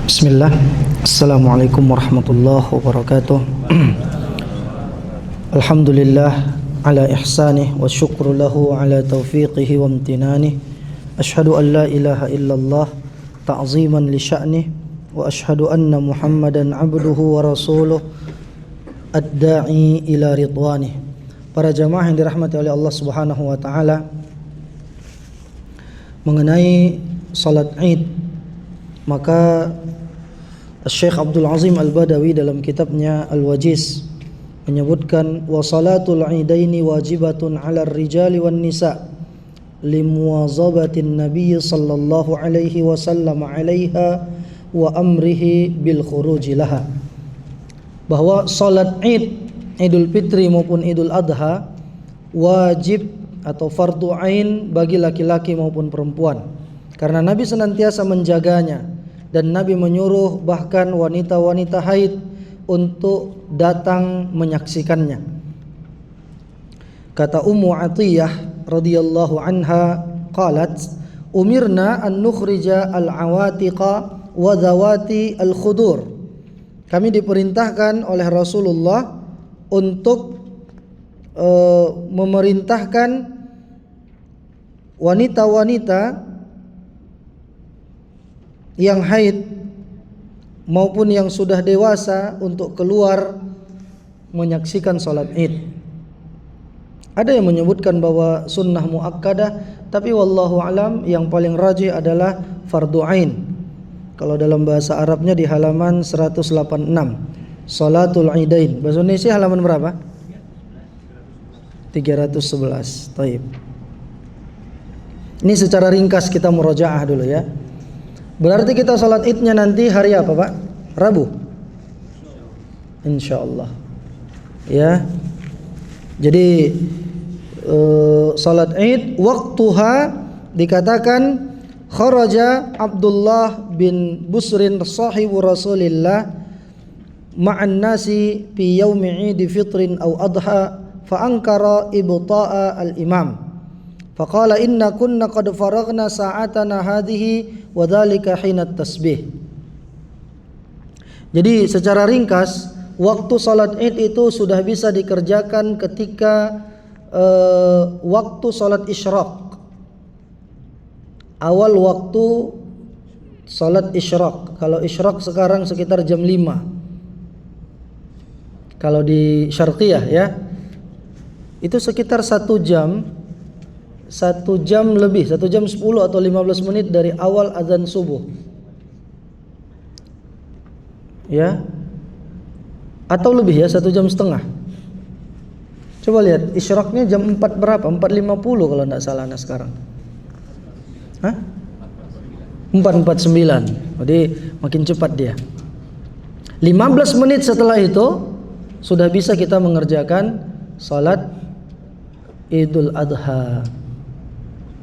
Bismillah. Assalamualaikum warahmatullahi wabarakatuh. Alhamdulillah ala ihsanih wa syukru lahu ala taufiqihi wa amtinanih. Ashhadu an la ilaha illallah ta'ziman li sya'nih wa ashhadu anna Muhammadan abduhu wa rasuluh ad-da'i ila ridwanih. Para jamaah yang dirahmati oleh Allah Subhanahu wa taala, mengenai salat Id, maka Syekh Abdul Azim Al-Badawi dalam kitabnya Al-Wajiz menyebutkan wa salatul idaini wajibatun 'ala ar-rijali wan nisa limuwazabatin nabiy sallallahu alaihi wasallam 'alaiha wa amrihi bil khuruj laha. Bahwa salat Id, Idul Fitri maupun Idul Adha wajib atau fardu ain bagi laki-laki maupun perempuan, karena Nabi senantiasa menjaganya, dan Nabi menyuruh bahkan wanita-wanita haid untuk datang menyaksikannya. Kata Ummu Atiyah radhiyallahu anha qalat umirna an nukhrija al-awatiqa wa dhawati al-khudur. Kami diperintahkan oleh Rasulullah untuk memerintahkan wanita-wanita yang haid maupun yang sudah dewasa untuk keluar menyaksikan salat Id. Ada yang menyebutkan bahwa sunnah muakkadah, tapi wallahu alam yang paling rajih adalah fardu ain. Kalau dalam bahasa Arabnya di halaman 186, Salatul Idain. Bahasa Indonesia halaman berapa? 311. Taib. Ini secara ringkas kita murojaah dulu ya. Berarti kita salat Idnya nanti hari apa, Pak? Rabu. Insyaallah. Ya. Jadi salat Id waktuha dikatakan kharaja Abdullah bin Busrin sahibu Rasulillah ma'an nasi fi yaumi Id fitrin aw adha fa ankara ibta'a al-imam faqala inna kunna qad faragna sa'atana hadhihi wa dhalika hina tasbih. Jadi secara ringkas, waktu salat Id itu sudah bisa dikerjakan ketika waktu salat isyraq. Awal waktu salat isyraq. Kalau isyraq sekarang sekitar jam 5. Kalau di Syarqiyah ya, itu sekitar 1 jam, 1 jam lebih, 1 jam 10 atau 15 menit dari awal azan subuh. Ya. Atau lebih ya, 1 jam setengah. Coba lihat, isyraqnya jam 4 berapa? 4.50 kalau enggak salah nah sekarang. Hah? 4.49. Jadi makin cepat dia. 15 menit setelah itu sudah bisa kita mengerjakan salat Idul Adha.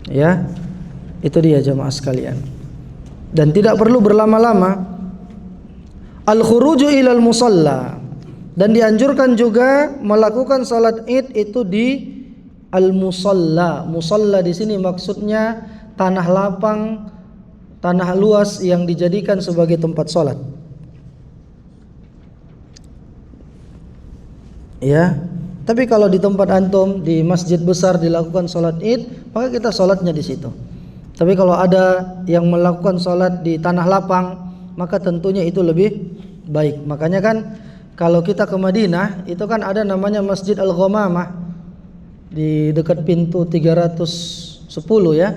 Ya. Itu dia jamaah sekalian. Dan tidak perlu berlama-lama. Al-khuruju ilal musalla. Dan dianjurkan juga melakukan salat Id itu di al-musalla. Musalla di sini maksudnya tanah lapang, tanah luas yang dijadikan sebagai tempat salat. Ya. Tapi kalau di tempat antum di masjid besar dilakukan salat Id, maka kita salatnya di situ. Tapi kalau ada yang melakukan salat di tanah lapang, maka tentunya itu lebih baik. Makanya kan kalau kita ke Madinah, itu kan ada namanya Masjid Al-Ghamamah di dekat pintu 310 ya.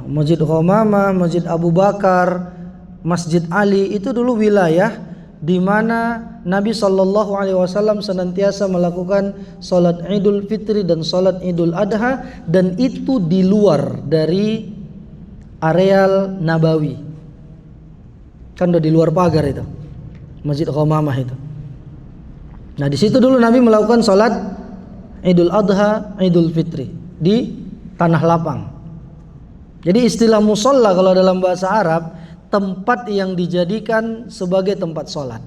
Masjid Ghamamah, Masjid Abu Bakar, Masjid Ali, itu dulu wilayah di mana Nabi sallallahu alaihi wasallam senantiasa melakukan salat Idul Fitri dan salat Idul Adha, dan itu di luar dari areal Nabawi. Kan udah di luar pagar itu. Masjid Ghamamah itu. Nah, di situ dulu Nabi melakukan salat Idul Adha, Idul Fitri di tanah lapang. Jadi istilah musalla kalau dalam bahasa Arab, tempat yang dijadikan sebagai tempat salat.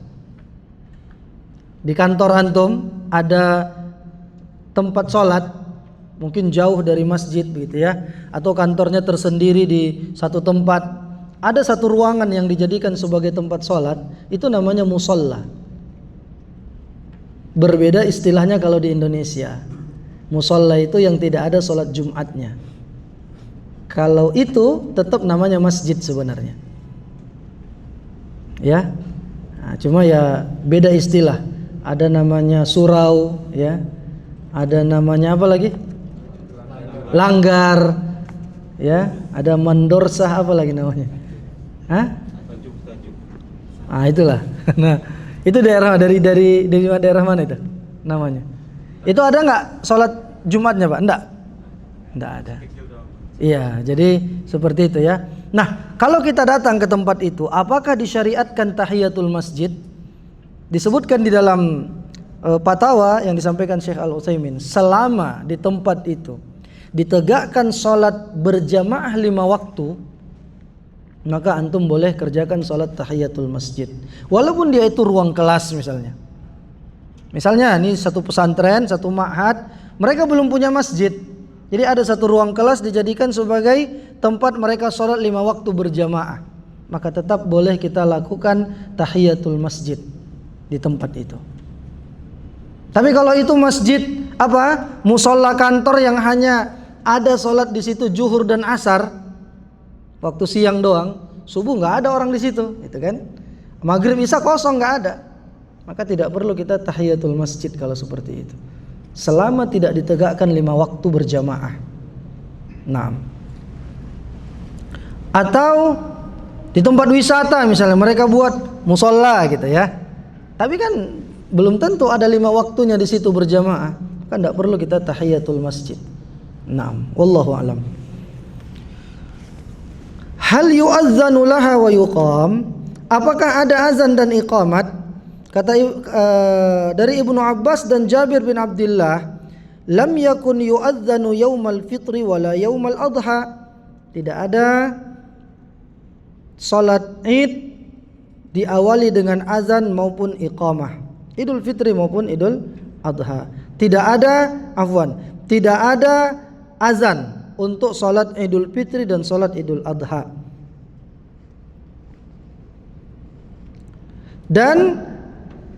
Di kantor antum ada tempat salat, mungkin jauh dari masjid begitu ya, atau kantornya tersendiri di satu tempat, ada satu ruangan yang dijadikan sebagai tempat sholat, itu namanya musolla. Berbeda istilahnya kalau di Indonesia. Musolla itu yang tidak ada sholat Jumatnya. Kalau itu tetap namanya masjid sebenarnya. Ya, nah, cuma ya beda istilah. Ada namanya surau, ya. Ada namanya apa lagi? Langgar, ya. Ada mandorsah, apa lagi namanya? Hah? Ah, itulah. Nah, itu daerah dari daerah mana itu namanya? Itu ada nggak sholat Jumatnya, Pak? Enggak ada. Iya, jadi seperti itu ya. Nah, kalau kita datang ke tempat itu, apakah disyariatkan tahiyatul masjid? Disebutkan di dalam fatwa yang disampaikan Syekh Al-Utsaimin, selama di tempat itu ditegakkan sholat berjamaah 5 waktu, maka antum boleh kerjakan sholat tahiyatul masjid, walaupun dia itu ruang kelas misalnya. Misalnya ini satu pesantren, satu ma'had, mereka belum punya masjid, jadi ada satu ruang kelas dijadikan sebagai tempat mereka sholat 5 waktu berjamaah, maka tetap boleh kita lakukan tahiyatul masjid di tempat itu. Tapi kalau itu masjid apa? Musola kantor yang hanya ada sholat di situ zuhur dan asar, waktu siang doang, subuh nggak ada orang di situ, itu kan? Maghrib isya kosong, nggak ada. Maka tidak perlu kita tahiyatul masjid kalau seperti itu. Selama tidak ditegakkan 5 waktu berjamaah. Nah. Atau di tempat wisata misalnya mereka buat musola gitu ya. Tapi kan belum tentu ada 5 waktunya di situ berjamaah. Kan tidak perlu kita tahiyatul masjid. Naam, wallahu alam. Hal yu'adzanu laha wa yuqam? Apakah ada azan dan iqamat? Kata dari Ibnu Abbas dan Jabir bin Abdullah, lam yakun yu'adzanu yaumal fitri wala yaumal adha. Tidak ada salat Id diawali dengan azan maupun iqamah, Idul Fitri maupun Idul Adha. Tidak ada azan untuk salat Idul Fitri dan salat Idul Adha. Dan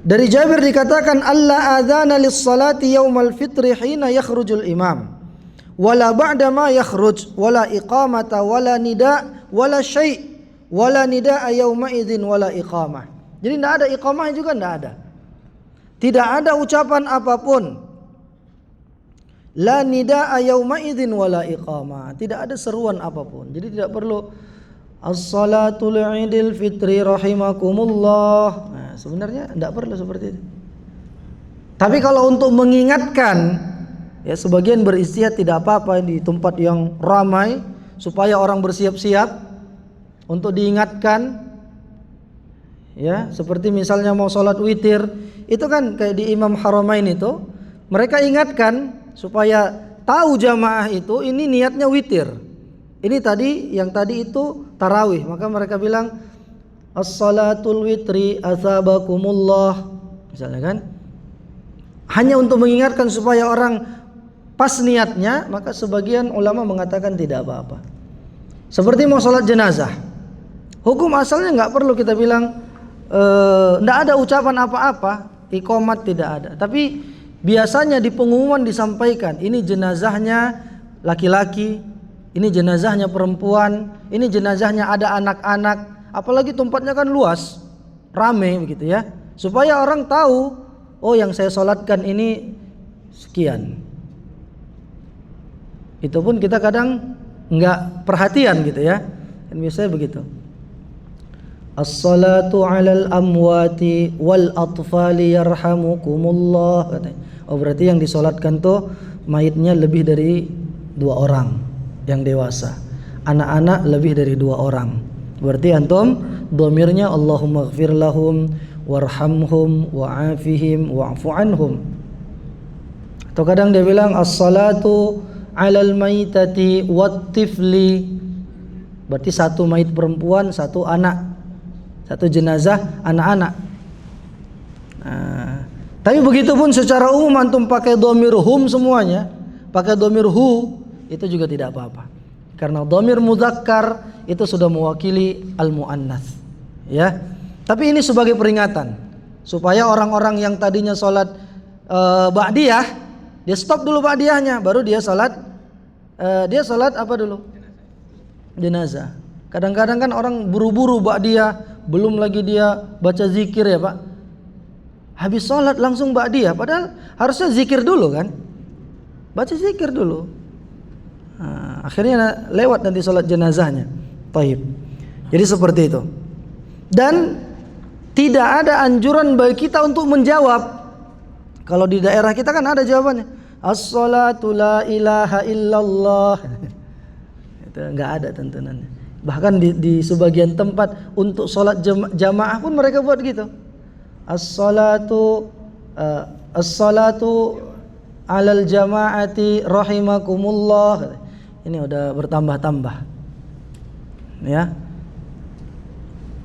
dari Jabir dikatakan alla adzana lis-salati yaumal fitri hina yakhrujul imam wala ba'da ma yakhruj wala iqamata wala nida wala syai' wala nidaa yauma idzin wala iqamah. Jadi tidak ada iqamah juga, tidak ada. Tidak ada ucapan apapun. La nidaa yauma idzin wala iqamah. Tidak ada seruan apapun. Jadi tidak perlu as-salatu li'idil fitri rahimakumullah. Nah, sebenarnya tidak perlu seperti itu. Tapi kalau untuk mengingatkan, ya sebagian beristihad tidak apa-apa di tempat yang ramai supaya orang bersiap-siap untuk diingatkan, ya seperti misalnya mau sholat witir, itu kan kayak di Imam Haramain itu, mereka ingatkan supaya tahu jamaah itu ini niatnya witir, ini tadi yang tadi itu tarawih, maka mereka bilang as-salatul witri asabakumullah, misalnya kan, hanya untuk mengingatkan supaya orang pas niatnya, maka sebagian ulama mengatakan tidak apa-apa. Seperti mau sholat jenazah, hukum asalnya nggak perlu kita bilang nggak ada ucapan apa-apa, iqamat tidak ada. Tapi biasanya di pengumuman disampaikan ini jenazahnya laki-laki, ini jenazahnya perempuan, ini jenazahnya ada anak-anak, apalagi tempatnya kan luas, rame begitu ya, supaya orang tahu, oh yang saya sholatkan ini sekian. Itu pun kita kadang nggak perhatian gitu ya, kan biasanya begitu. As-salatu 'alal amwati wal atfali yarhamukumullah, katanya. Oh berarti yang disolatkan tuh mayitnya lebih dari 2 orang yang dewasa, anak-anak lebih dari 2 orang. Berarti antum dhamirnya Allahumma ighfir lahum warhamhum wa'afihim wa'fu anhum. Atau kadang dia bilang as-salatu 'alal maitati wat tifli, berarti 1 mayit perempuan, 1 anak, 1 jenazah anak-anak. Nah, tapi begitu pun secara umum antum pakai dhamir hum semuanya, pakai dhamir hu, itu juga tidak apa-apa. Karena dhamir mudzakkar itu sudah mewakili al-muannats. Ya. Tapi ini sebagai peringatan supaya orang-orang yang tadinya salat ba'diyah, dia stop dulu ba'diyahnya, baru dia salat apa dulu? Jenazah. Kadang-kadang kan orang buru-buru ba'diyah, belum lagi dia baca zikir ya Pak. Habis salat langsung ba'diyah, padahal harusnya zikir dulu kan? Baca zikir dulu. Nah, akhirnya lewat nanti salat jenazahnya. Taib. Jadi seperti itu. Dan tidak ada anjuran bagi kita untuk menjawab. Kalau di daerah kita kan ada jawabannya. As-salatu la ilaha illallah. Itu enggak ada tuntunannya. Bahkan di sebagian tempat untuk salat jamaah pun mereka buat gitu. As-salatu alal jamaati rahimakumullah. Ini udah bertambah-tambah. Ya.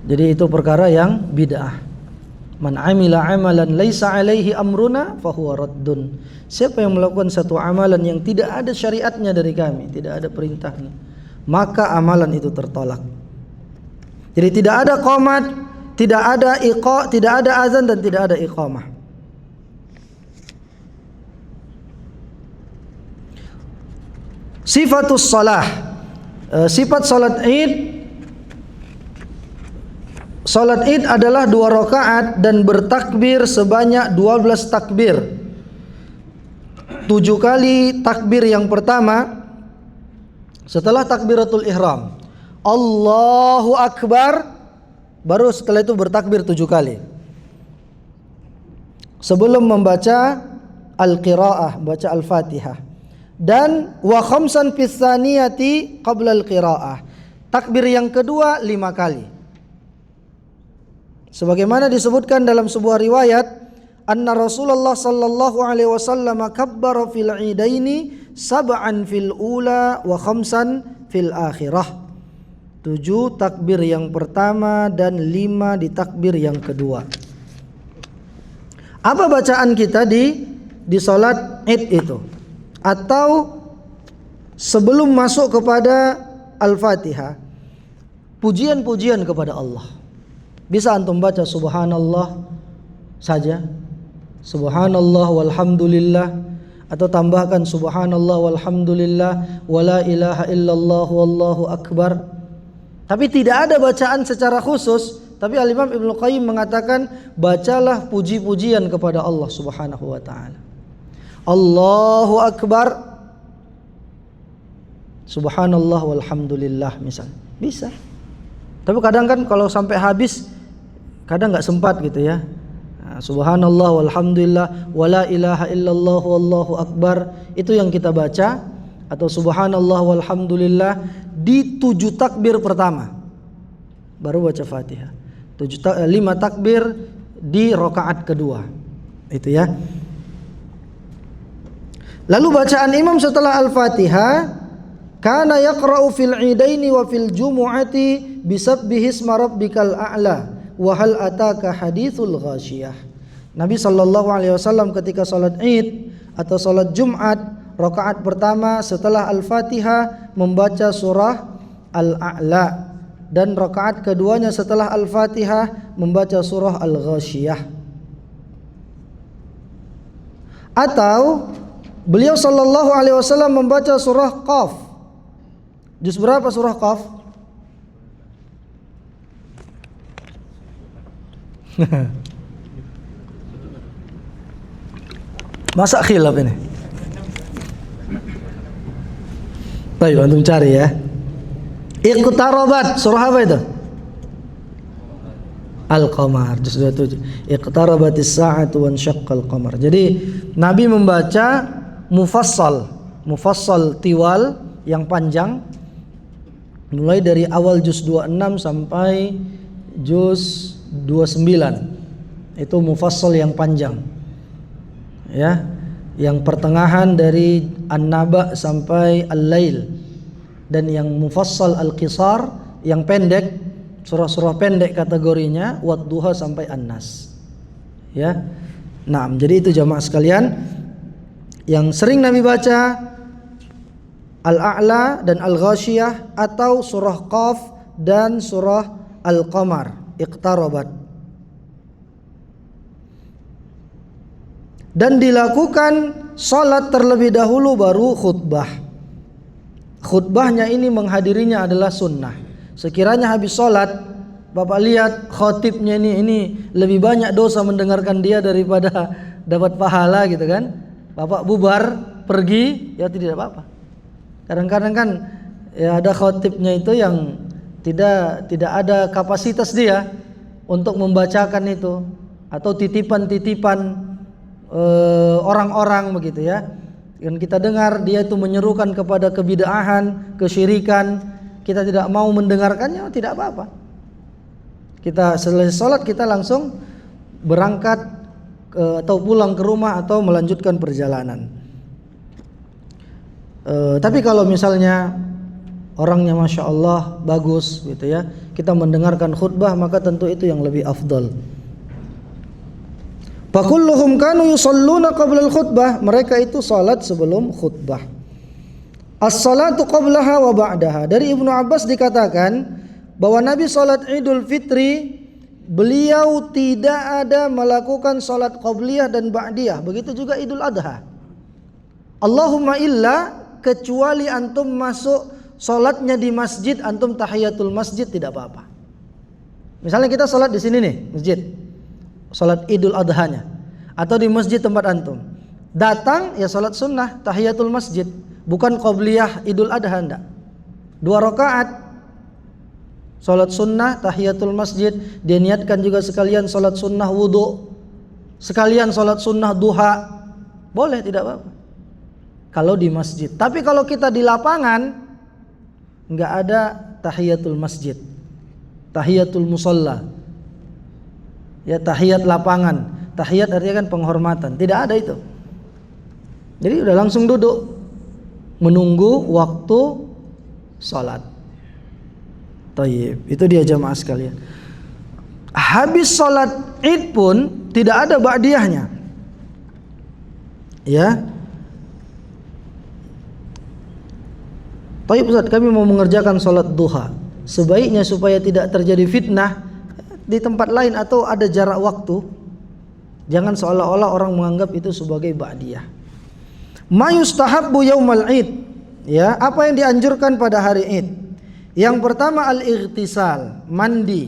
Jadi itu perkara yang bid'ah. Man amila amalan laisa alaihi amruna fahuwa raddun. Siapa yang melakukan satu amalan yang tidak ada syariatnya dari kami, tidak ada perintahnya, maka amalan itu tertolak. Jadi tidak ada qomat, tidak ada azan dan tidak ada iqamah. Sifatus shalah. Sifat salat Id. Salat Id adalah 2 rakaat dan bertakbir sebanyak 12 takbir. 7 kali takbir yang pertama setelah takbiratul ihram. Allahu Akbar, baru setelah itu bertakbir 7 kali. Sebelum membaca al-qiraah, baca al-Fatihah. Dan wa khamsan fis tsaniyati qabla al-qiraah. Takbir yang kedua 5 kali. Sebagaimana disebutkan dalam sebuah riwayat, anna Rasulullah sallallahu alaihi wasallam kabbara fil idaini sab'an fil ula wa khamsan fil akhirah. 7 takbir yang pertama dan 5 di takbir yang kedua. Apa bacaan kita di salat Id itu? Atau sebelum masuk kepada Al-Fatihah, pujian-pujian kepada Allah. Bisa antum baca subhanallah saja, subhanallah walhamdulillah, atau tambahkan subhanallah walhamdulillah wala ilaha illallah wallahu akbar. Tapi tidak ada bacaan secara khusus. Tapi Al-Imam Ibnu Qayyim mengatakan, bacalah puji-pujian kepada Allah Subhanahu wa taala. Allahu akbar, subhanallah walhamdulillah misalnya. Bisa. Tapi kadang kan kalau sampai habis kadang enggak sempat gitu ya. Subhanallah walhamdulillah wala ilaha illallah wallahu akbar, itu yang kita baca. Atau subhanallah walhamdulillah di 7 takbir pertama, baru baca Fatihah. 5 takbir di rakaat kedua. Itu ya. Lalu bacaan imam setelah Al-Fatihah, kana yaqra'u fil idaini wa fil jumu'ati bisabbihisma rabbikal a'la wa hal ataka hadithul ghasyiyah. Nabi sallallahu alaihi wasallam ketika salat Id atau salat Jumat rakaat pertama setelah Al-Fatihah membaca surah Al-A'la, dan rakaat keduanya setelah Al-Fatihah membaca surah Al-Ghasyiyah. Atau beliau sallallahu alaihi wasallam membaca surah Qaf. Juz berapa surah Qaf? Masa khilaf ini? Baik, antum cari ya. Iqtarabat, surah apa itu? Al-Qamar, juz 27. Iqtarabatis sa'atu wan syaqqal qamar. Jadi Nabi membaca mufassal tiwal yang panjang, mulai dari awal juz 26 sampai juz 29. Itu mufassal yang panjang. Ya, yang pertengahan dari An-Naba sampai Al-Lail, dan yang mufassal Al-Qisar yang pendek, surah-surah pendek kategorinya, Wad-Duha sampai An-Nas. Ya. Nah, jadi itu jamaah sekalian yang sering Nabi baca Al-A'la dan Al-Ghasyiyah, atau surah Qaf dan surah Al-Qamar, Iqtarabat. Dan dilakukan salat terlebih dahulu baru khutbah. Khutbahnya ini menghadirinya adalah sunnah. Sekiranya habis salat, Bapak lihat khatibnya ini lebih banyak dosa mendengarkan dia daripada dapat pahala gitu kan. Bapak bubar pergi, ya tidak apa-apa. Kadang-kadang kan ya ada khatibnya itu yang tidak ada kapasitas dia untuk membacakan itu, atau titipan-titipan orang-orang begitu ya. Dan kita dengar dia itu menyerukan kepada kebid'ahan, kesyirikan, kita tidak mau mendengarkannya, tidak apa-apa. Kita selesai sholat kita langsung berangkat atau pulang ke rumah atau melanjutkan perjalanan. Tapi kalau misalnya orangnya Masya Allah bagus gitu ya, kita mendengarkan khutbah, maka tentu itu yang lebih afdal. Fakulluhum kanu yusalluna qabla al-khutbah, mereka itu salat sebelum khutbah. As-salatu qablaha wa ba'daha. Dari Ibnu Abbas dikatakan bahwa Nabi salat Idul Fitri, beliau tidak ada melakukan salat qabliyah dan ba'diyah. Begitu juga Idul Adha. Allahumma illa, kecuali antum masuk salatnya di masjid, antum tahiyatul masjid, tidak apa-apa. Misalnya kita salat di sini nih, masjid, salat Idul Adhanya, atau di masjid tempat antum, datang ya salat sunnah tahiyatul masjid, bukan qabliyah Idul Adha, enggak. 2 rakaat salat sunnah tahiyatul masjid, dia niatkan juga sekalian salat sunnah wudu, sekalian salat sunnah duha, boleh, tidak apa-apa kalau di masjid. Tapi kalau kita di lapangan, enggak ada tahiyatul masjid, tahiyatul musalla, ya tahiyat lapangan. Tahiyat artinya kan penghormatan, tidak ada itu. Jadi udah langsung duduk menunggu waktu salat. Tayyib, itu dia jamaah sekalian. Habis salat Id pun tidak ada ba'diyahnya. Ya. Tayyib Ustaz, kami mau mengerjakan salat duha. Sebaiknya supaya tidak terjadi fitnah di tempat lain atau ada jarak waktu, jangan seolah-olah orang menganggap itu sebagai ba'diyah. Ma yustahabbu yaumal Id, ya, apa yang dianjurkan pada hari Id? Yang pertama al-ightisal, mandi.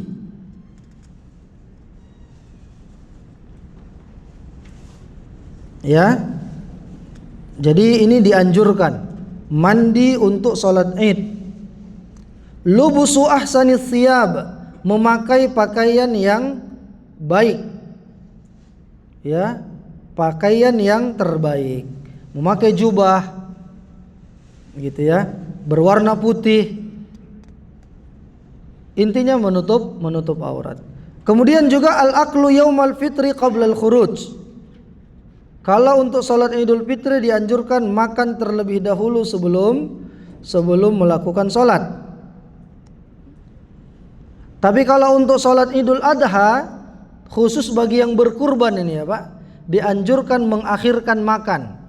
Ya. Jadi ini dianjurkan mandi untuk salat Id. Lubusu ahsanis thiyab, memakai pakaian yang baik, ya, pakaian yang terbaik, memakai jubah gitu ya, berwarna putih, intinya menutup aurat. Kemudian juga al-aklu yaumal fitri qabla al-khuruj. Kalau untuk salat Idul Fitri dianjurkan makan terlebih dahulu sebelum melakukan salat. Tapi kalau untuk salat Idul Adha, khusus bagi yang berkurban ini ya Pak, dianjurkan mengakhirkan makan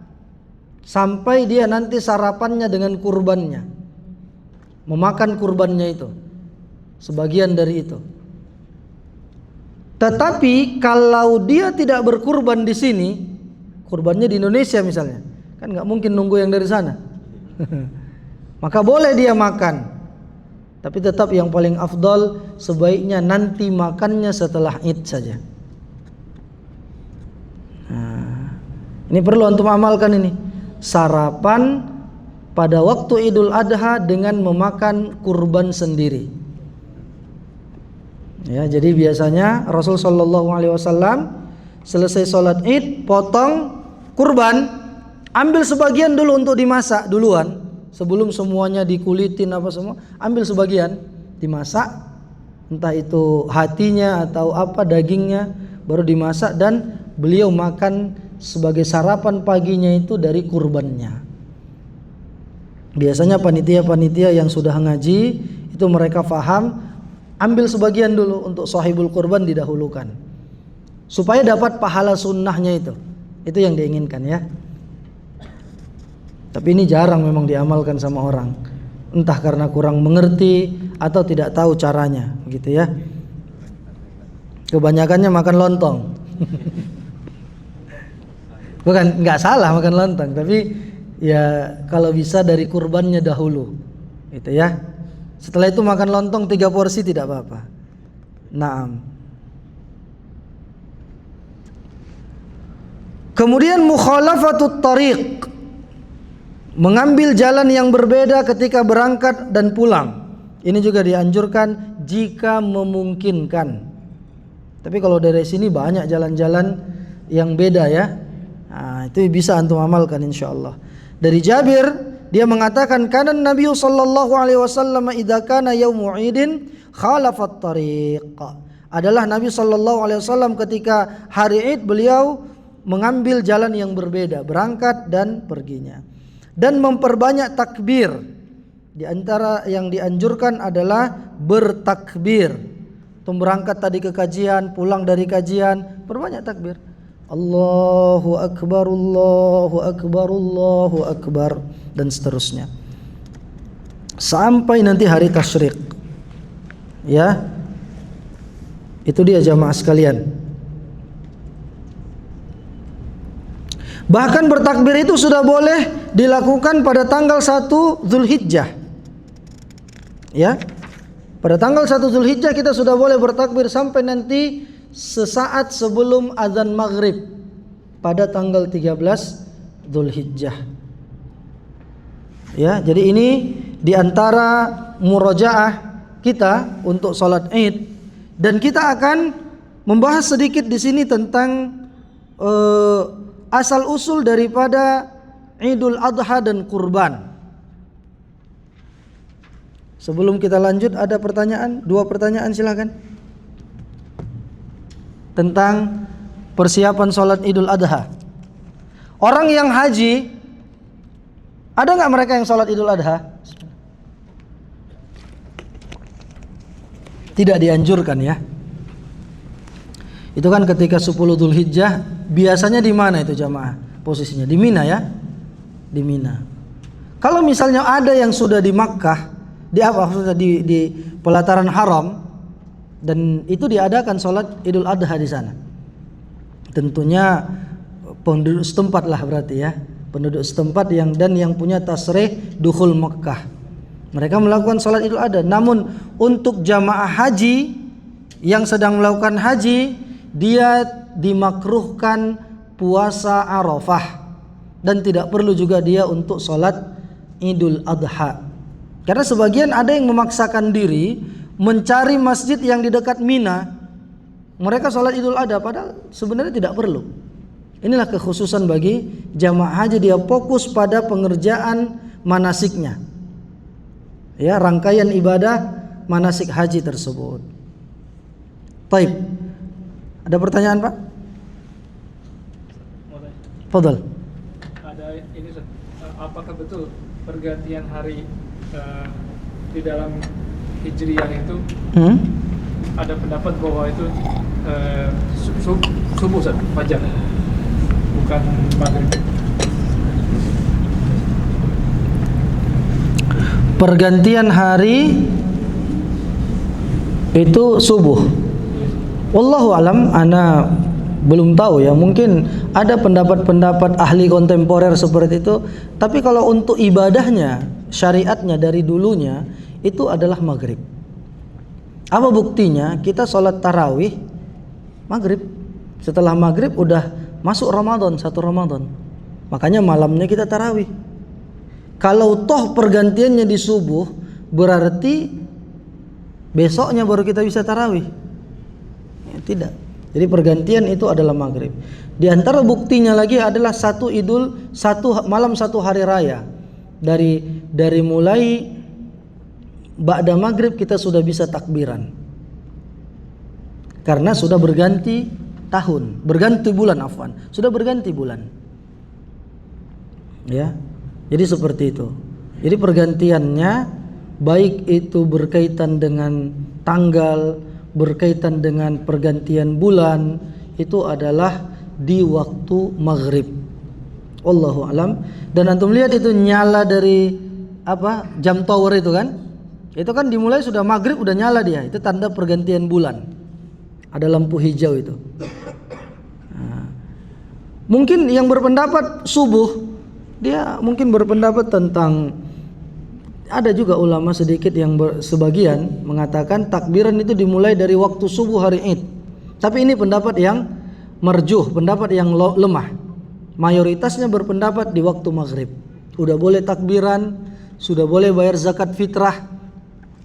sampai dia nanti sarapannya dengan kurbannya, memakan kurbannya itu, sebagian dari itu. Tetapi kalau dia tidak berkurban di sini, kurbannya di Indonesia misalnya, kan nggak mungkin nunggu yang dari sana, maka boleh dia makan. Tapi tetap yang paling afdal sebaiknya nanti makannya setelah Id saja. Nah, ini perlu antum amalkan ini. Sarapan pada waktu Idul Adha dengan memakan kurban sendiri. Ya, jadi biasanya Rasul sallallahu alaihi wasallam selesai sholat Id, potong kurban, ambil sebagian dulu untuk dimasak duluan. Sebelum semuanya dikulitin apa semua, ambil sebagian dimasak, entah itu hatinya atau apa dagingnya, baru dimasak dan beliau makan sebagai sarapan paginya itu dari kurbannya. Biasanya panitia-panitia yang sudah ngaji itu mereka faham, ambil sebagian dulu untuk sahibul kurban didahulukan, supaya dapat pahala sunnahnya itu yang diinginkan ya. Tapi ini jarang memang diamalkan sama orang. Entah karena kurang mengerti atau tidak tahu caranya, begitu ya. Kebanyakannya makan lontong. Bukan, nggak salah makan lontong, tapi ya kalau bisa dari kurbannya dahulu, gitu ya. Setelah itu makan lontong 3 porsi tidak apa-apa. Naam. Kemudian mukhalafatut tariq, mengambil jalan yang berbeda ketika berangkat dan pulang. Ini juga dianjurkan jika memungkinkan. Tapi kalau dari sini banyak jalan-jalan yang beda ya. Nah, itu bisa antum amalkan insyaallah. Dari Jabir, dia mengatakan kana Nabi sallallahu alaihi wasallam idza kana yaumu idin khalafat tariq. Adalah Nabi sallallahu alaihi wasallam ketika hari Id beliau mengambil jalan yang berbeda, berangkat dan perginya. Dan memperbanyak takbir. Di antara yang dianjurkan adalah bertakbir. Berangkat tadi ke kajian, pulang dari kajian, perbanyak takbir. Allahu akbar, Allahu akbar, Allahu akbar, dan seterusnya. Sampai nanti hari tasyrik. Ya. Itu dia jamaah sekalian. Bahkan bertakbir itu sudah boleh dilakukan pada tanggal 1 Zulhijjah. Ya. Pada tanggal 1 Zulhijjah kita sudah boleh bertakbir sampai nanti sesaat sebelum azan maghrib pada tanggal 13 Zulhijjah. Ya, jadi ini diantara murajaah kita untuk salat Id, dan kita akan membahas sedikit di sini tentang asal usul daripada Idul Adha dan kurban. Sebelum kita lanjut, ada pertanyaan? 2 pertanyaan silakan. Tentang persiapan sholat Idul Adha. Orang yang haji, ada nggak mereka yang sholat Idul Adha? Tidak dianjurkan ya. Itu kan ketika 10 Dzulhijjah, biasanya di mana itu jamaah? Posisinya di Mina ya. Di Mina. Kalau misalnya ada yang sudah di Makkah, di pelataran haram, dan itu diadakan sholat Idul Adha di sana. Tentunya penduduk setempat lah berarti ya. Penduduk setempat yang punya tasrih dukhul Makkah. Mereka melakukan sholat Idul Adha. Namun untuk jamaah haji yang sedang melakukan haji, dia dimakruhkan puasa Arafah, dan tidak perlu juga dia untuk sholat Idul Adha. Karena sebagian ada yang memaksakan diri mencari masjid yang di dekat Mina, mereka sholat Idul Adha, padahal sebenarnya tidak perlu. Inilah kekhususan bagi jamaah haji, dia fokus pada pengerjaan manasiknya, ya, rangkaian ibadah manasik haji tersebut. Baik. Ada pertanyaan Pak? Fadhal. Ada ini, apakah betul pergantian hari di dalam Hijriyah itu ada pendapat bahwa itu subuh fajar, bukan maghrib? Pergantian hari itu subuh. Wallahu alam, ana belum tahu ya, mungkin ada pendapat-pendapat ahli kontemporer seperti itu. Tapi kalau untuk ibadahnya, syariatnya dari dulunya itu adalah maghrib. Apa buktinya? Kita sholat tarawih maghrib. Setelah maghrib udah masuk Ramadan, 1 Ramadan. Makanya malamnya kita tarawih. Kalau toh pergantiannya di subuh, berarti besoknya baru kita bisa tarawih. Ya, tidak. Jadi pergantian itu adalah maghrib. Di antara buktinya lagi adalah malam satu hari raya. Dari mulai ba'da maghrib kita sudah bisa takbiran. Karena sudah berganti tahun, berganti bulan afwan. Sudah berganti bulan. Ya. Jadi seperti itu. Jadi pergantiannya baik itu berkaitan dengan tanggal, berkaitan dengan pergantian bulan, itu adalah di waktu maghrib. Wallahu alam. Dan antum lihat itu nyala dari apa? Jam tower itu kan? Itu kan dimulai sudah maghrib udah nyala dia. Itu tanda pergantian bulan. Ada lampu hijau itu. Nah, mungkin yang berpendapat subuh, dia mungkin berpendapat tentang, ada juga ulama sedikit yang sebagian mengatakan takbiran itu dimulai dari waktu subuh hari Id. Tapi ini pendapat yang marjuh, pendapat yang lemah. Mayoritasnya berpendapat di waktu maghrib. Udah boleh takbiran, sudah boleh bayar zakat fitrah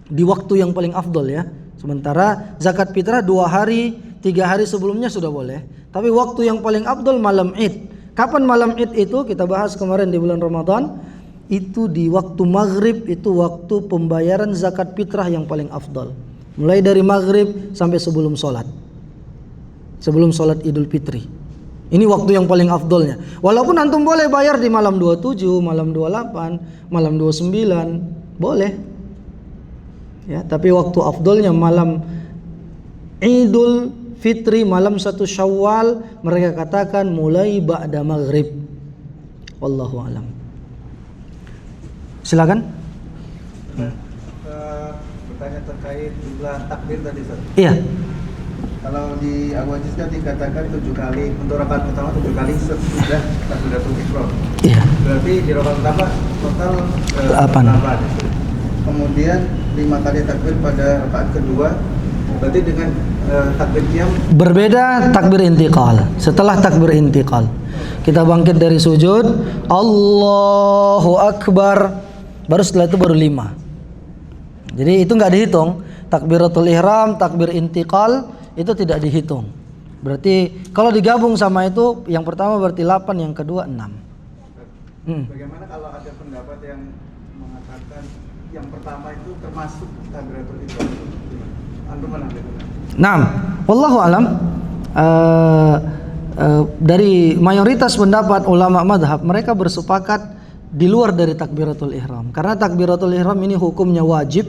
di waktu yang paling afdol ya. Sementara zakat fitrah 2 hari, 3 hari sebelumnya sudah boleh. Tapi waktu yang paling afdol malam Id. Kapan malam Id itu? Kita bahas kemarin di bulan Ramadan. Itu di waktu maghrib, itu waktu pembayaran zakat fitrah yang paling afdol. Mulai dari maghrib sampai sebelum sholat. Sebelum sholat Idul Fitri. Ini waktu yang paling afdolnya. Walaupun antum boleh bayar di malam 27, malam 28, malam 29, boleh. Ya, tapi waktu afdolnya malam Idul Fitri, malam 1 Syawal, mereka katakan mulai ba'da maghrib. Wallahu alam. Silakan. Bertanya terkait jumlah takbir tadi, Ustaz. Iya. Kalau di Al-Wajiz kan dikatakan 7 kali, untuk rakaat pertama 7 kali sesudah takbiratul ihram. Iya. Berarti di rakaat pertama total 8. Kemudian 5 kali takbir pada rakaat kedua. Berarti dengan takbir qiyam berbeda takbir intiqal. Setelah takbir intiqal, kita bangkit dari sujud, Allahu Akbar. Baru setelah itu baru 5. Jadi itu nggak dihitung. Takbiratul ihram, takbir intiqal itu tidak dihitung. Berarti kalau digabung sama itu, yang pertama berarti 8, yang kedua 6. Bagaimana kalau ada pendapat yang mengatakan yang pertama itu termasuk takbiratul ihram? Antum menanggapi? Naam, wallahu alam. Dari mayoritas pendapat ulama madhab, mereka bersepakat di luar dari takbiratul ihram. Karena takbiratul ihram ini hukumnya wajib.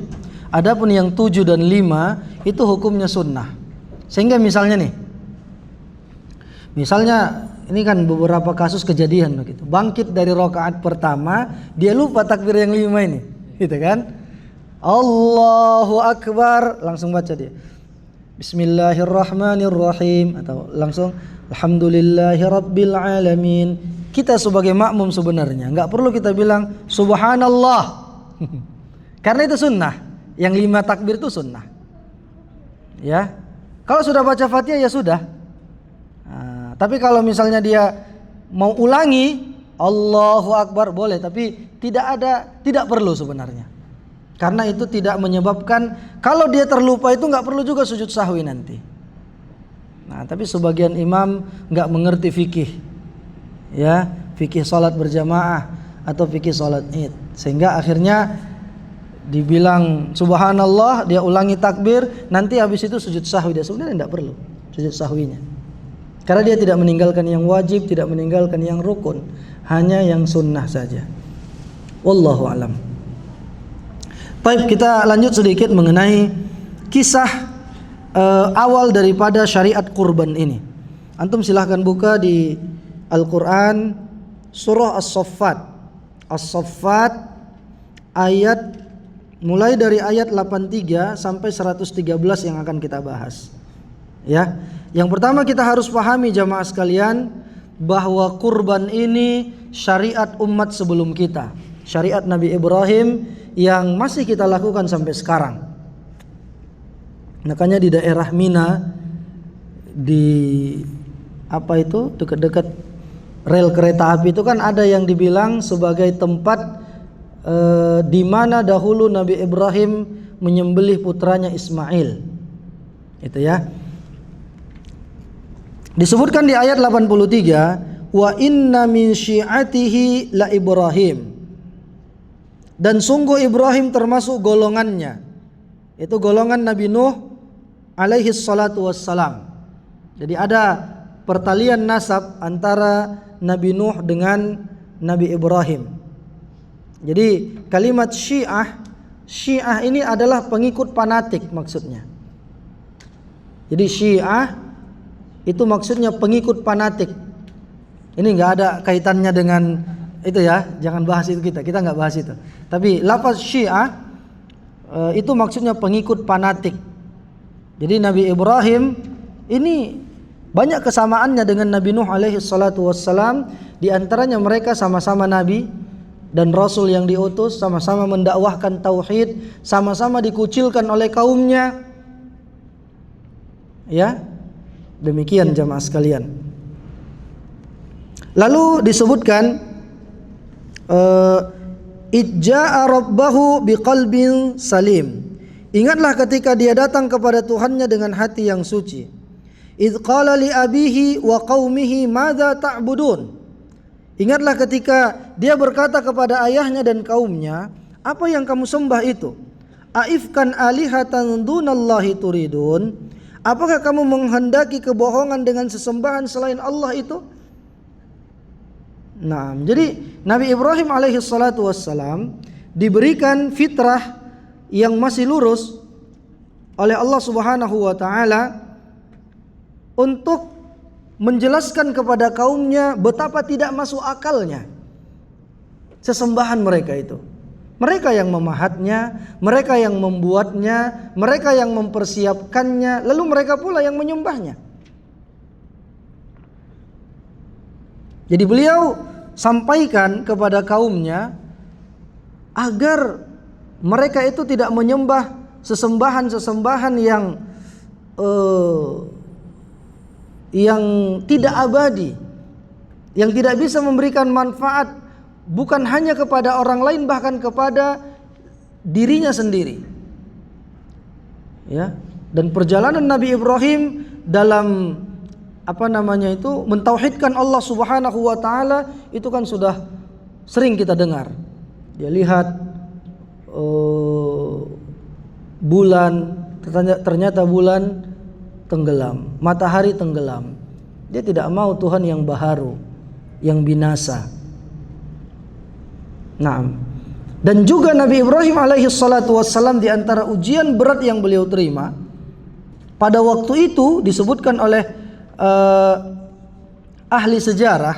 Adapun yang 7 dan 5 itu hukumnya sunnah. Sehingga misalnya nih, ini kan beberapa kasus kejadian begitu. Bangkit dari rakaat pertama, dia lupa takbir yang 5 ini, gitu kan? Allahu Akbar, langsung baca dia Bismillahirrahmanirrahim, atau langsung Alhamdulillahirabbil alamin. Kita sebagai makmum sebenarnya nggak perlu kita bilang Subhanallah, karena itu sunnah. Yang 5 takbir itu sunnah. Ya, kalau sudah baca Fatihah ya sudah. Nah, tapi kalau misalnya dia mau ulangi Allahu Akbar boleh, tapi tidak perlu sebenarnya. Karena itu tidak menyebabkan, kalau dia terlupa itu nggak perlu juga sujud sahwi nanti. Nah, tapi sebagian imam nggak mengerti fikih, ya, fikih salat berjamaah atau fikih salat Id, sehingga akhirnya dibilang Subhanallah, dia ulangi takbir, nanti habis itu sujud sahwi. Dia sebenarnya tidak perlu sujud sahwinya, karena dia tidak meninggalkan yang wajib, tidak meninggalkan yang rukun, hanya yang sunnah saja. Wallahu alam. Baik, kita lanjut sedikit mengenai kisah awal daripada syariat kurban ini. Antum silahkan buka di Al-Quran surah As-Saffat. As-Saffat ayat, mulai dari ayat 83 sampai 113 yang akan kita bahas. Ya, yang pertama kita harus pahami jamaah sekalian bahwa kurban ini syariat umat sebelum kita, syariat Nabi Ibrahim yang masih kita lakukan sampai sekarang. Makanya di daerah Mina, di apa itu dekat-dekat rel kereta api itu kan ada yang dibilang sebagai tempat di mana dahulu Nabi Ibrahim menyembelih putranya Ismail. Itu ya. Disebutkan di ayat 83, wa inna min syi'atihi la Ibrahim. Dan sungguh Ibrahim termasuk golongannya. Itu golongan Nabi Nuh alaihi salatu wassalam. Jadi ada pertalian nasab antara Nabi Nuh dengan Nabi Ibrahim. Jadi kalimat Syiah ini adalah pengikut fanatik maksudnya. Jadi Syiah itu maksudnya pengikut fanatik. Ini nggak ada kaitannya dengan itu ya, jangan bahas itu, kita nggak bahas itu. Tapi lafaz Syiah itu maksudnya pengikut fanatik. Jadi Nabi Ibrahim ini banyak kesamaannya dengan Nabi Nuh alaihi salatu wassalam. Di antaranya mereka sama-sama nabi dan rasul yang diutus, sama-sama mendakwahkan tauhid, sama-sama dikucilkan oleh kaumnya. Ya, demikian jamaah sekalian. Lalu disebutkan ijja'a rabbahu biqalbin salim. Ingatlah ketika dia datang kepada Tuhannya dengan hati yang suci. Idz qala li abihi wa qaumihi madza ta'budun. Ingatlah ketika dia berkata kepada ayahnya dan kaumnya, apa yang kamu sembah itu? Aifkan alihatan dunallahi turidun. Apakah kamu menghendaki kebohongan dengan sesembahan selain Allah itu? Nah, jadi Nabi Ibrahim alaihi salatu wassalam diberikan fitrah yang masih lurus oleh Allah Subhanahu wa taala untuk menjelaskan kepada kaumnya betapa tidak masuk akalnya sesembahan mereka itu. Mereka yang memahatnya, mereka yang membuatnya, mereka yang mempersiapkannya, lalu mereka pula yang menyembahnya. Jadi beliau sampaikan kepada kaumnya agar mereka itu tidak menyembah sesembahan-sesembahan yang tidak abadi, yang tidak bisa memberikan manfaat bukan hanya kepada orang lain, bahkan kepada dirinya sendiri. Ya, dan perjalanan Nabi Ibrahim dalam mentauhidkan Allah Subhanahu wa taala itu kan sudah sering kita dengar. Dia lihat bulan, ternyata bulan tenggelam, matahari tenggelam. Dia tidak mau Tuhan yang baharu, yang binasa. Naam. Dan juga Nabi Ibrahim alaihi salatu wassalam, di antara ujian berat yang beliau terima pada waktu itu disebutkan oleh ahli sejarah,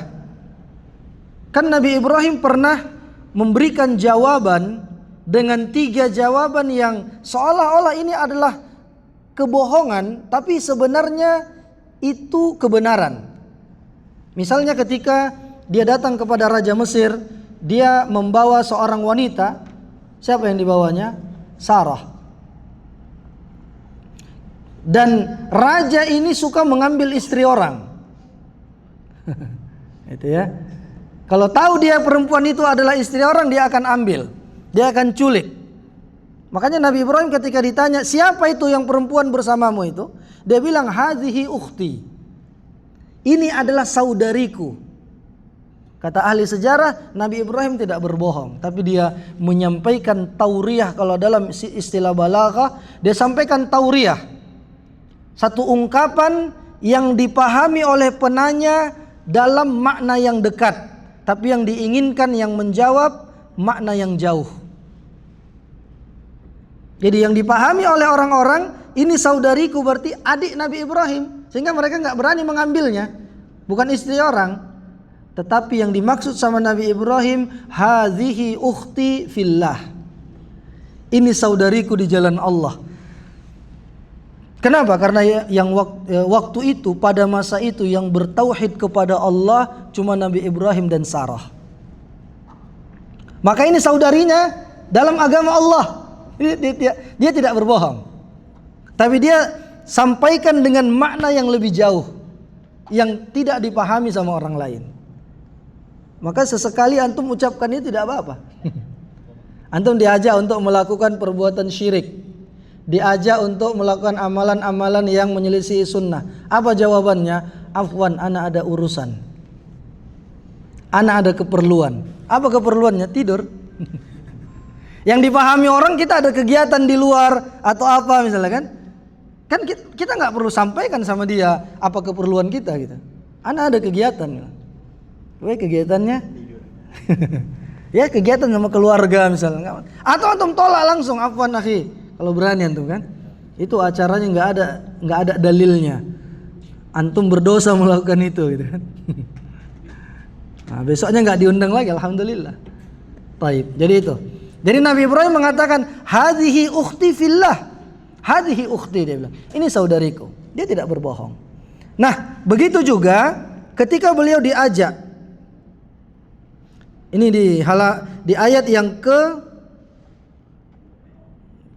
kan Nabi Ibrahim pernah memberikan jawaban dengan 3 jawaban yang seolah-olah ini adalah kebohongan, tapi sebenarnya itu kebenaran. Misalnya ketika dia datang kepada Raja Mesir, dia membawa seorang wanita. Siapa yang dibawanya? Sarah. Dan raja ini suka mengambil istri orang. Itu ya. Kalau tahu dia perempuan itu adalah istri orang, dia akan ambil, dia akan culik. Makanya Nabi Ibrahim ketika ditanya, siapa itu yang perempuan bersamamu itu? Dia bilang, hadhihi ukhti. Ini adalah saudariku. Kata ahli sejarah, Nabi Ibrahim tidak berbohong, tapi dia menyampaikan tauriyah. Kalau dalam istilah balaghah, dia sampaikan tauriyah, satu ungkapan yang dipahami oleh penanya dalam makna yang dekat, tapi yang diinginkan yang menjawab makna yang jauh. Jadi yang dipahami oleh orang-orang, ini saudariku berarti adik Nabi Ibrahim, sehingga mereka nggak berani mengambilnya, bukan istri orang. Tetapi yang dimaksud sama Nabi Ibrahim, hadhihi ukhti fillah. Ini saudariku di jalan Allah. Kenapa? Karena yang waktu itu, pada masa itu yang bertauhid kepada Allah cuma Nabi Ibrahim dan Sarah. Maka ini saudarinya dalam agama Allah. Dia tidak berbohong. Tapi dia sampaikan dengan makna yang lebih jauh, yang tidak dipahami sama orang lain. Maka sesekali antum ucapkan itu tidak apa-apa. Antum diajak untuk melakukan perbuatan syirik, diajak untuk melakukan amalan-amalan yang menyelisih sunnah. Apa jawabannya? Afwan, ana ada urusan, ana ada keperluan. Apa keperluannya? Tidur. Yang dipahami orang, kita ada kegiatan di luar atau apa misalnya kan? Kan kita nggak perlu sampaikan sama dia apa keperluan kita gitu. Ana ada kegiatan. Kegiatannya ya kegiatan sama keluarga misalnya, atau antum tolak langsung, afwan akhi, kalau berani antum kan, itu acaranya nggak ada dalilnya, antum berdosa melakukan itu gitu kan. Nah, besoknya nggak diundang lagi, alhamdulillah. Taib. Jadi itu. Jadi Nabi Ibrahim mengatakan, hadhihi ukhti fillah. Hadhihi ukhti, dia bilang. Ini saudariku. Dia tidak berbohong. Nah, begitu juga ketika beliau diajak. Ini di ayat yang ke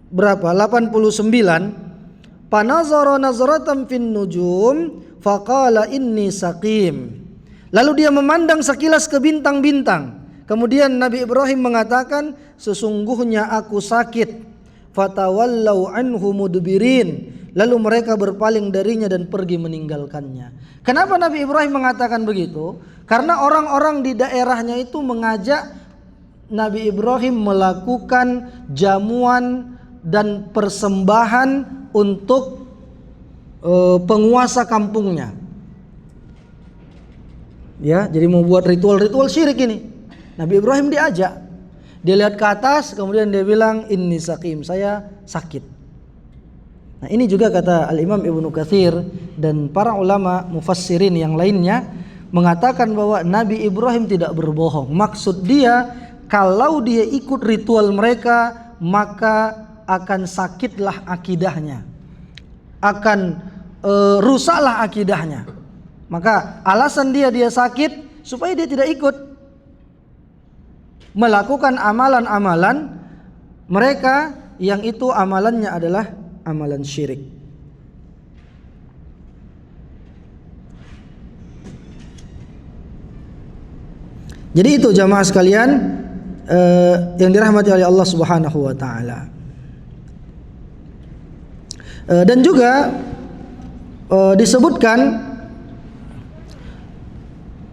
berapa? 89. Panazara nazratan fin nujum faqala inni saqim. Lalu dia memandang sekilas ke bintang-bintang. Kemudian Nabi Ibrahim mengatakan, sesungguhnya aku sakit. Fatawallau anhu mudbirin. Lalu mereka berpaling darinya dan pergi meninggalkannya. Kenapa Nabi Ibrahim mengatakan begitu? Karena orang-orang di daerahnya itu mengajak Nabi Ibrahim melakukan jamuan dan persembahan untuk penguasa kampungnya. Ya, jadi mau buat ritual-ritual syirik ini. Nabi Ibrahim diajak. Dia lihat ke atas, kemudian dia bilang, inni saqim, saya sakit. Nah, ini juga kata Al-Imam Ibnu Katsir dan para ulama mufassirin yang lainnya mengatakan bahwa Nabi Ibrahim tidak berbohong. Maksud dia, kalau dia ikut ritual mereka, maka akan sakitlah akidahnya, akan rusaklah akidahnya. Maka alasan dia sakit supaya dia tidak ikut melakukan amalan-amalan mereka yang itu amalannya adalah amalan syirik. Jadi itu jamaah sekalian yang dirahmati oleh Allah Subhanahu wa taala. Dan juga disebutkan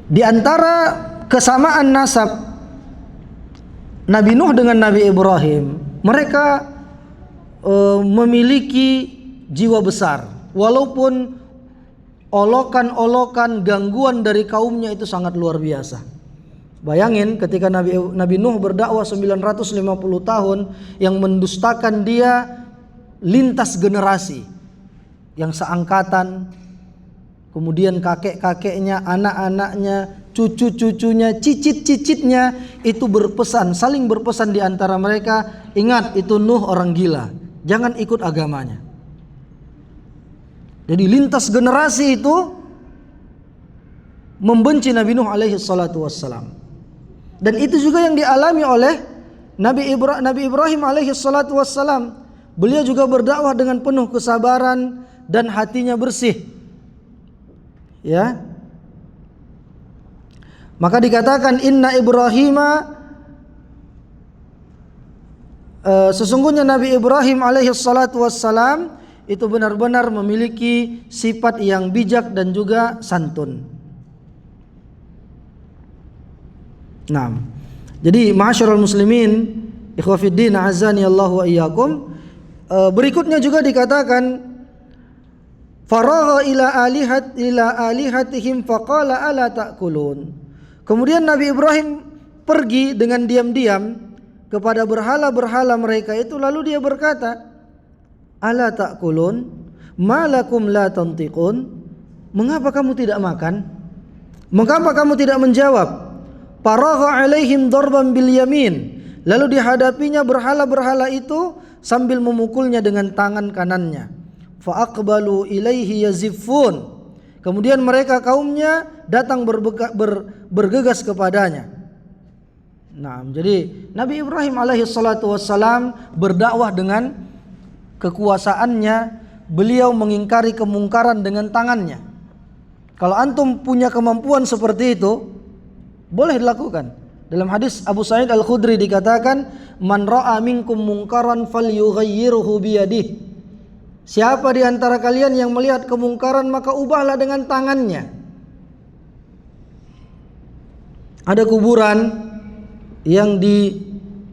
di antara kesamaan nasab Nabi Nuh dengan Nabi Ibrahim, mereka memiliki jiwa besar. Walaupun olokan-olokan gangguan dari kaumnya itu sangat luar biasa. Bayangin ketika Nabi Nuh berdakwah 950 tahun, yang mendustakan dia lintas generasi, yang seangkatan, kemudian kakek-kakeknya, anak-anaknya, cucu-cucunya, cicit-cicitnya itu berpesan, saling berpesan di antara mereka, ingat itu Nuh orang gila, jangan ikut agamanya. Jadi lintas generasi itu membenci Nabi Nuh alaihi salatu wassalam. Dan itu juga yang dialami oleh Nabi Ibrahim alaihi salatu wassalam. Beliau juga berdakwah dengan penuh kesabaran dan hatinya bersih. Ya. Maka dikatakan inna Ibrahima, sesungguhnya Nabi Ibrahim alaihi salatu wassalam itu benar-benar memiliki sifat yang bijak dan juga santun. Nah, jadi ma'asyiral muslimin, ikhwafiddin azani Allah wa iyyakum, berikutnya juga dikatakan faragha ila alihatihim faqala ala ta'kulun. Kemudian Nabi Ibrahim pergi dengan diam-diam kepada berhala-berhala mereka itu, lalu dia berkata, ala ta'kulun, ma lakum la tantiqun, mengapa kamu tidak makan? Mengapa kamu tidak menjawab? Faragha alaihim darban bil yamin, lalu dihadapinya berhala-berhala itu sambil memukulnya dengan tangan kanannya. Fa aqbalu ilaihi yazifun, kemudian mereka kaumnya datang bergegas kepadanya. Nah, jadi Nabi Ibrahim alaihi salatu wassalam berdakwah dengan kekuasaannya, beliau mengingkari kemungkaran dengan tangannya. Kalau antum punya kemampuan seperti itu, boleh dilakukan. Dalam hadis Abu Sa'id Al-Khudri dikatakan, man ra'a minkum mungkaran falyughayyirhu biyadihi. Siapa di antara kalian yang melihat kemungkaran, maka ubahlah dengan tangannya. Ada kuburan yang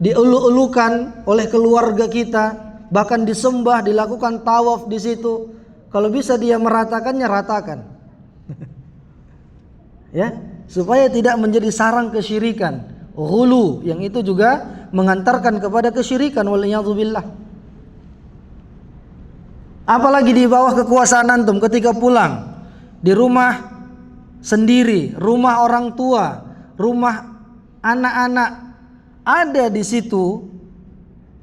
dielu-elukan oleh keluarga kita, bahkan disembah, dilakukan tawaf di situ. Kalau bisa dia meratakannya, ratakan. Ya, supaya tidak menjadi sarang kesyirikan, ghulu, yang itu juga mengantarkan kepada kesyirikan, waliyadzubillah. Apalagi di bawah kekuasaan antum, ketika pulang di rumah sendiri, rumah orang tua, rumah anak-anak ada di situ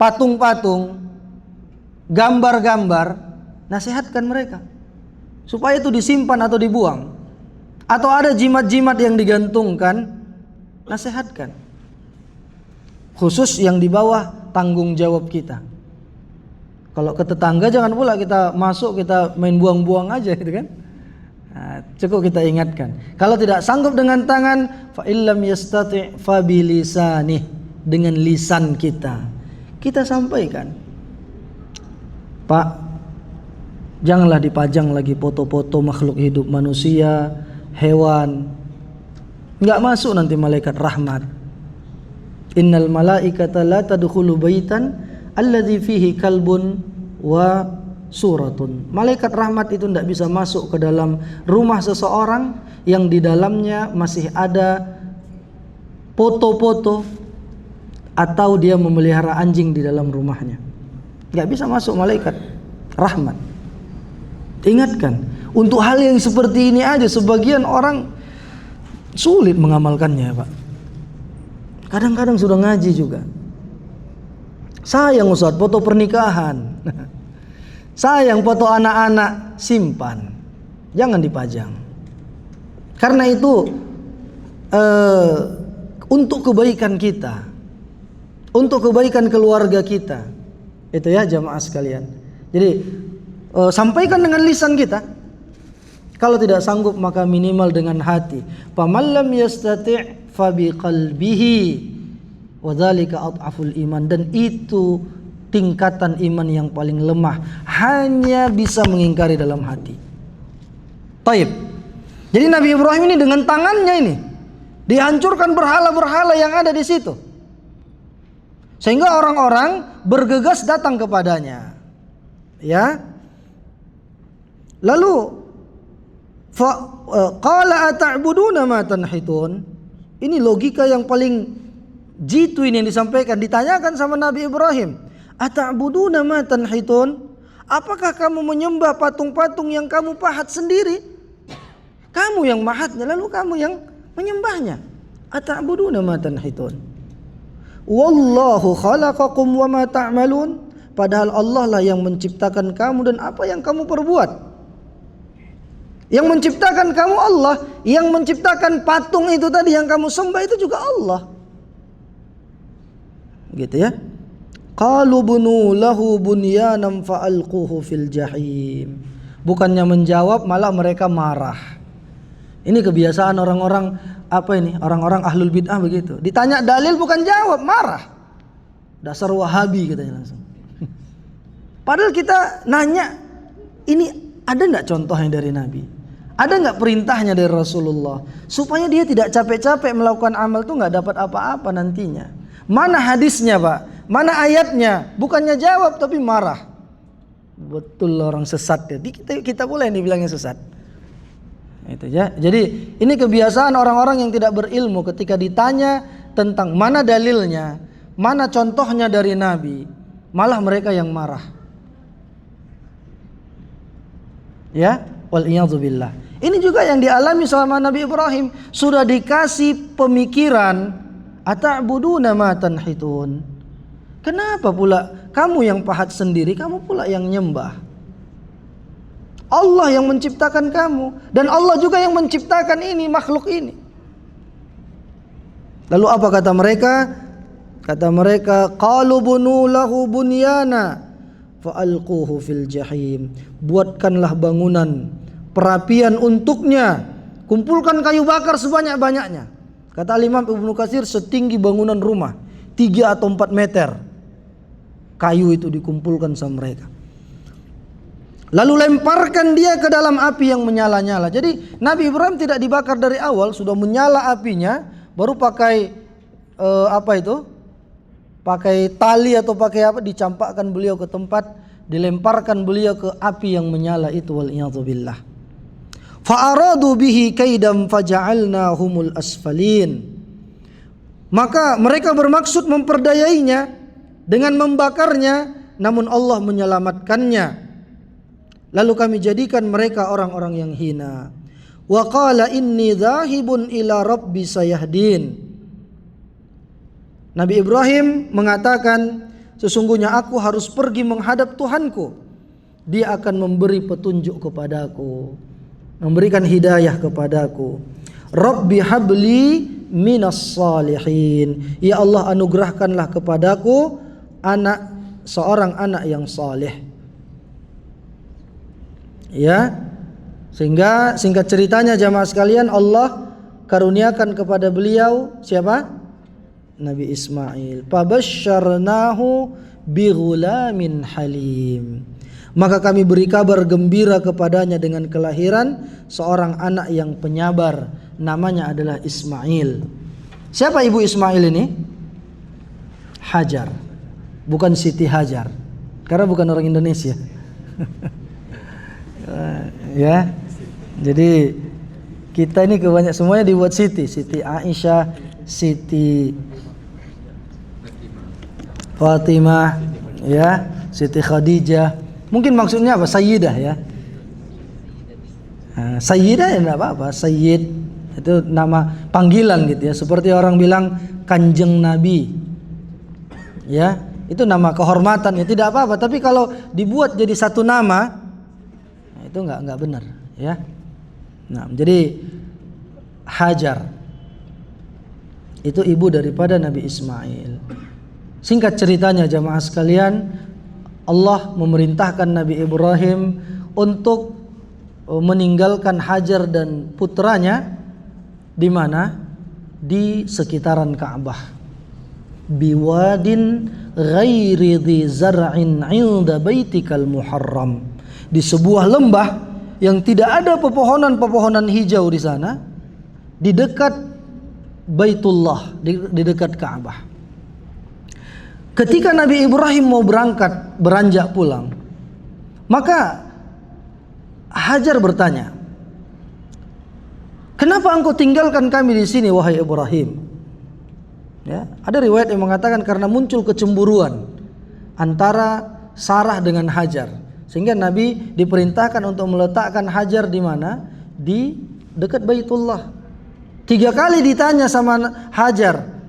patung-patung, gambar-gambar, nasihatkan mereka supaya itu disimpan atau dibuang. Atau ada jimat-jimat yang digantungkan, nasihatkan. Khusus yang di bawah tanggung jawab kita. Kalau ke tetangga jangan pula kita masuk, kita main buang-buang aja gitu kan. Nah, cukup kita ingatkan. Kalau tidak sanggup dengan tangan, fa illam yastati' fa bilisanih, dengan lisan kita. Kita sampaikan. Pak, janganlah dipajang lagi foto-foto makhluk hidup, manusia, hewan. Enggak masuk nanti malaikat rahmat. Innal malaikata la tadkhulu baitan alladzi fihi kalbun wa suratun. Malaikat rahmat itu tidak bisa masuk ke dalam rumah seseorang yang di dalamnya masih ada foto-foto atau dia memelihara anjing di dalam rumahnya. Nggak bisa masuk malaikat rahmat. Ingatkan, untuk hal yang seperti ini aja sebagian orang sulit mengamalkannya, Pak. Kadang-kadang sudah ngaji juga. Sayang Ustaz, foto pernikahan. Sayang foto anak-anak, simpan. Jangan dipajang. Karena itu untuk kebaikan kita, untuk kebaikan keluarga kita. Itu ya jamaah sekalian. Jadi sampaikan dengan lisan kita. Kalau tidak sanggup maka minimal dengan hati. Faman lam yastati' fa biqalbihi wa dzalika adhaful iman, dan itu tingkatan iman yang paling lemah, hanya bisa mengingkari dalam hati. Taib. Jadi Nabi Ibrahim ini dengan tangannya ini dihancurkan berhala-berhala yang ada di situ. Sehingga orang-orang bergegas datang kepadanya. Ya. Lalu qala ata'buduna ma tanhitun. Ini logika yang paling jitu ini yang disampaikan, ditanyakan sama Nabi Ibrahim. Ata'buduna ma tanhitun? Apakah kamu menyembah patung-patung yang kamu pahat sendiri? Kamu yang mahatnya, lalu kamu yang menyembahnya. Ata'buduna ma tanhitun? Wallahu khalaqakum wa ma ta'malun. Padahal Allah lah yang menciptakan kamu dan apa yang kamu perbuat. Yang menciptakan kamu Allah, yang menciptakan patung itu tadi yang kamu sembah itu juga Allah. Gitu ya. Qalu bunu lahu bunyanan fa'alquhu fil jahim. Bukannya menjawab, malah mereka marah. Ini kebiasaan orang-orang apa ini? Orang-orang ahlul bid'ah begitu. Ditanya dalil bukan jawab, marah. Dasar Wahabi katanya langsung. Padahal kita nanya, ini ada enggak contohnya dari Nabi? Ada enggak perintahnya dari Rasulullah? Supaya dia tidak capek-capek melakukan amal itu enggak dapat apa-apa nantinya. Mana hadisnya, Pak? Mana ayatnya? Bukannya jawab tapi marah. Betul orang sesat ya. Kita pula yang dibilangnya sesat. Itu ya. Jadi ini kebiasaan orang-orang yang tidak berilmu, ketika ditanya tentang mana dalilnya, mana contohnya dari Nabi, malah mereka yang marah. Ya, wal iyadzubillah. Ini juga yang dialami sama Nabi Ibrahim. Sudah dikasih pemikiran, ata'buduna ma tanhitun. Kenapa pula kamu yang pahat sendiri, kamu pula yang nyembah? Allah yang menciptakan kamu, dan Allah juga yang menciptakan ini, makhluk ini. Lalu apa kata mereka? Kata mereka, qalu bunu lahu bunyana fa'alquhu fil jahim. Buatkanlah bangunan, perapian untuknya, kumpulkan kayu bakar sebanyak-banyaknya. Kata Imam Ibnu Katsir, setinggi bangunan rumah, 3 atau 4 meter. Kayu itu dikumpulkan sama mereka. Lalu lemparkan dia ke dalam api yang menyala-nyala. Jadi Nabi Ibrahim tidak dibakar dari awal, sudah menyala apinya, baru pakai pakai tali atau pakai apa, dicampakkan beliau ke tempat, dilemparkan beliau ke api yang menyala itu, wal iyadzubillah. Fa'aradu bihi kaidam faja'alnahumul asfalin. Maka mereka bermaksud memperdayainya dengan membakarnya, namun Allah menyelamatkannya. Lalu kami jadikan mereka orang-orang yang hina. wa qala inni dhahibun ila rabbi sayahdin. Nabi Ibrahim mengatakan, sesungguhnya aku harus pergi menghadap Tuhanku. Dia akan memberi petunjuk kepadaku, memberikan hidayah kepadaku. Rabbi habli minas salihin. Ya Allah, anugerahkanlah kepadaku seorang anak yang saleh. Ya, sehingga singkat ceritanya jamaah sekalian, Allah karuniakan kepada beliau siapa? Nabi Ismail. Fabasyarnahu bighulamin halim. Maka kami beri kabar gembira kepadanya dengan kelahiran seorang anak yang penyabar, namanya adalah Ismail. Siapa ibu Ismail ini? Hajar, bukan Siti Hajar, karena bukan orang Indonesia. Ya, jadi kita ini kebanyakan semuanya dibuat Siti, Siti Aisyah, Siti Fatimah, ya, Siti Khadijah. Mungkin maksudnya apa? Sayyidah, ya. Sayyidah ya enggak apa-apa. Sayyid itu nama panggilan gitu ya. Seperti orang bilang Kanjeng Nabi. Ya, itu nama kehormatan ya, tidak apa-apa. Tapi kalau dibuat jadi satu nama, itu enggak benar, ya. Nah, jadi Hajar itu ibu daripada Nabi Ismail. Singkat ceritanya jamaah sekalian, Allah memerintahkan Nabi Ibrahim untuk meninggalkan Hajar dan putranya di mana? Di sekitaran Ka'bah. Biwadin ghairi dhi zar'in 'inda baitikal muharram. Di sebuah lembah yang tidak ada pepohonan-pepohonan hijau di sana, di dekat Baitullah, di dekat Ka'bah. Ketika Nabi Ibrahim mau beranjak pulang, maka Hajar bertanya, "Kenapa engkau tinggalkan kami di sini, wahai Ibrahim?" Ya, ada riwayat yang mengatakan karena muncul kecemburuan antara Sarah dengan Hajar, sehingga Nabi diperintahkan untuk meletakkan Hajar di mana? Di dekat Baitullah. 3 kali ditanya sama Hajar,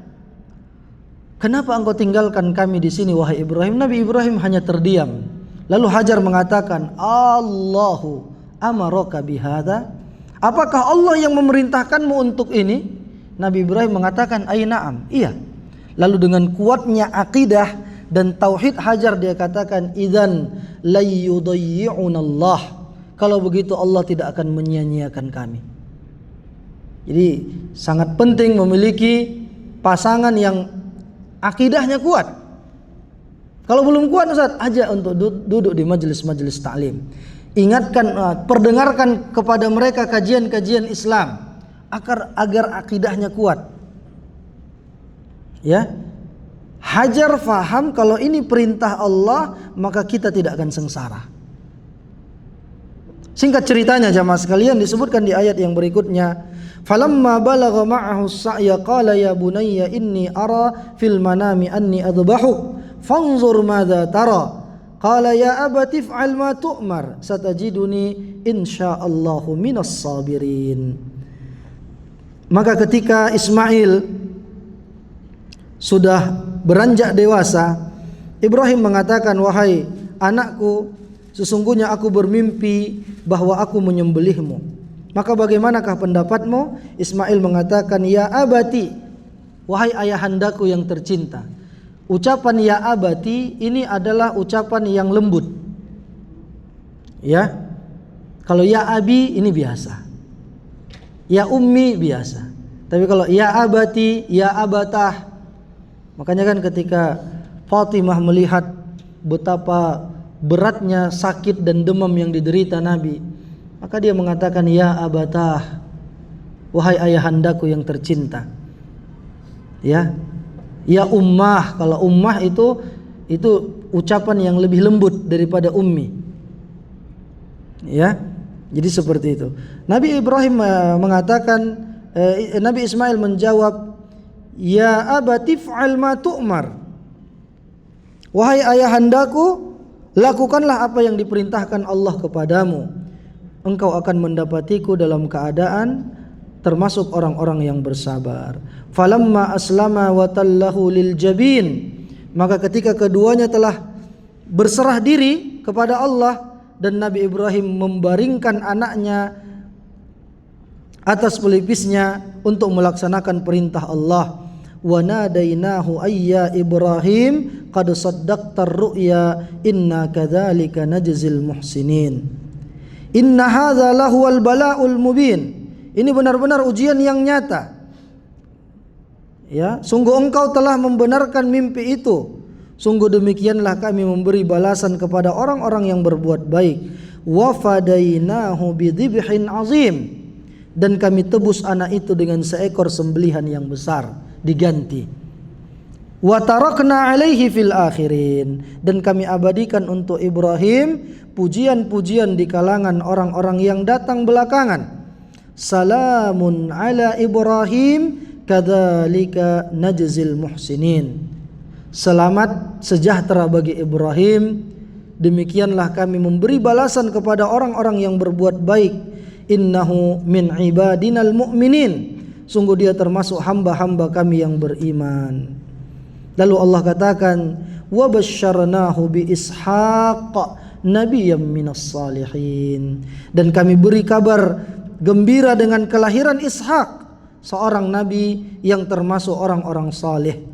"Kenapa engkau tinggalkan kami di sini, wahai Ibrahim?" Nabi Ibrahim hanya terdiam. Lalu Hajar mengatakan, "Allahu amaraka bihadza?" Apakah Allah yang memerintahkanmu untuk ini? Nabi Ibrahim mengatakan, "Ai na'am." Iya. Lalu dengan kuatnya akidah dan tauhid Hajar dia katakan, "Idzan la yudayyi'unallah." Kalau begitu Allah tidak akan menyia-nyiakan kami. Jadi sangat penting memiliki pasangan yang akidahnya kuat. Kalau belum kuat, Ustaz, ajak untuk duduk di majelis-majelis taklim. Ingatkan, perdengarkan kepada mereka kajian-kajian Islam agar akidahnya kuat. Ya. Hajar faham kalau ini perintah Allah, maka kita tidak akan sengsara. Singkat ceritanya jamaah sekalian, disebutkan di ayat yang berikutnya, falamma balagha ma'ahu as-sa'ya qala ya bunayya inni ara fil manami anni adbahuk fanzur madza tara qala ya abati if'al ma tu'mar satajiduni insyaallahu minas sabirin. Maka ketika Ismail sudah beranjak dewasa, Ibrahim mengatakan, "Wahai anakku, sesungguhnya aku bermimpi bahwa aku menyembelihmu. Maka bagaimanakah pendapatmu?" Ismail mengatakan, "Ya abati," wahai ayahandaku yang tercinta. Ucapan ya abati ini adalah ucapan yang lembut. Ya. Kalau ya abi ini biasa. Ya ummi biasa. Tapi kalau ya abati, ya abatah. Makanya kan ketika Fatimah melihat betapa beratnya sakit dan demam yang diderita Nabi, maka dia mengatakan ya abatah, wahai ayahandaku yang tercinta. Ya. Ya ummah, kalau ummah itu ucapan yang lebih lembut daripada ummi. Ya. Jadi seperti itu. Nabi Ibrahim mengatakan, Nabi Ismail menjawab, "Ya abati fa'al ma tu'mar." Wahai ayahandaku, lakukanlah apa yang diperintahkan Allah kepadamu. engkau akan mendapatiku dalam keadaan termasuk orang-orang yang bersabar. Falamma aslama wa tallahu lil jabin, maka ketika keduanya telah berserah diri kepada Allah dan Nabi Ibrahim membaringkan anaknya atas pelipisnya untuk melaksanakan perintah Allah, wa nadainahu ayya Ibrahim qad saddaqtar ru'ya inna kadzalika najzil muhsinin. Inna hadza lahuwal bala'ul mubin. Ini benar-benar ujian yang nyata. Ya, sungguh engkau telah membenarkan mimpi itu. Sungguh demikianlah kami memberi balasan kepada orang-orang yang berbuat baik. Wa fadainahu bidhibhin azim. Dan kami tebus anak itu dengan seekor sembelihan yang besar, diganti. Wa tarakna alaihi fil akhirin, dan kami abadikan untuk Ibrahim pujian-pujian di kalangan orang-orang yang datang belakangan. Salamun ala Ibrahim kadzalika najzil muhsinin. Selamat sejahtera bagi Ibrahim, demikianlah kami memberi balasan kepada orang-orang yang berbuat baik. Innahu min ibadinal mu'minin, sungguh dia termasuk hamba-hamba kami yang beriman. Lalu Allah katakan, wa basyarnahu bi Ishaq nabiyyan minas salihin, dan kami beri kabar gembira dengan kelahiran Ishak, seorang nabi yang termasuk orang-orang saleh.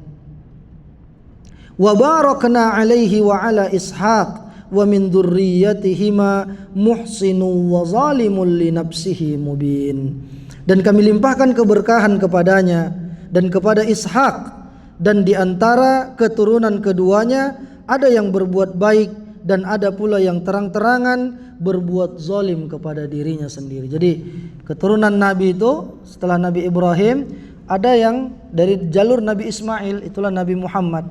Wa barakna alaihi wa ala Ishaq wa min dzurriyyatihima muhsinun wa zalimun li nafsihi mubin. Dan kami limpahkan keberkahan kepadanya dan kepada Ishak, dan di antara keturunan keduanya ada yang berbuat baik dan ada pula yang terang-terangan berbuat zalim kepada dirinya sendiri. Jadi keturunan Nabi itu setelah Nabi Ibrahim ada yang dari jalur Nabi Ismail, itulah Nabi Muhammad,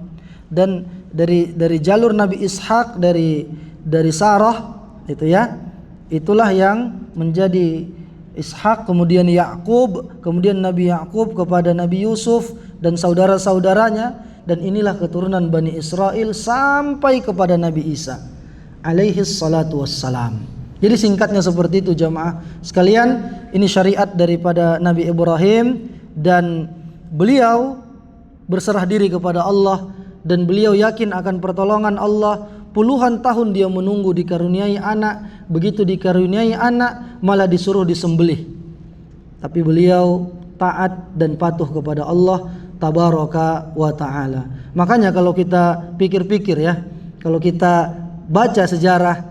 dan dari jalur Nabi Ishak dari Sarah itu ya, itulah yang menjadi Ishak, kemudian Yakub, kemudian Nabi Yakub kepada Nabi Yusuf dan saudara-saudaranya, dan inilah keturunan Bani Israel sampai kepada Nabi Isa alaihi salatu wassalam. Jadi singkatnya seperti itu jamaah sekalian, ini syariat daripada Nabi Ibrahim, dan beliau berserah diri kepada Allah dan beliau yakin akan pertolongan Allah. Puluhan tahun dia menunggu dikaruniai anak, begitu dikaruniai anak malah disuruh disembelih. Tapi beliau taat dan patuh kepada Allah tabaraka wa ta'ala. Makanya kalau kita pikir-pikir ya, kalau kita baca sejarah,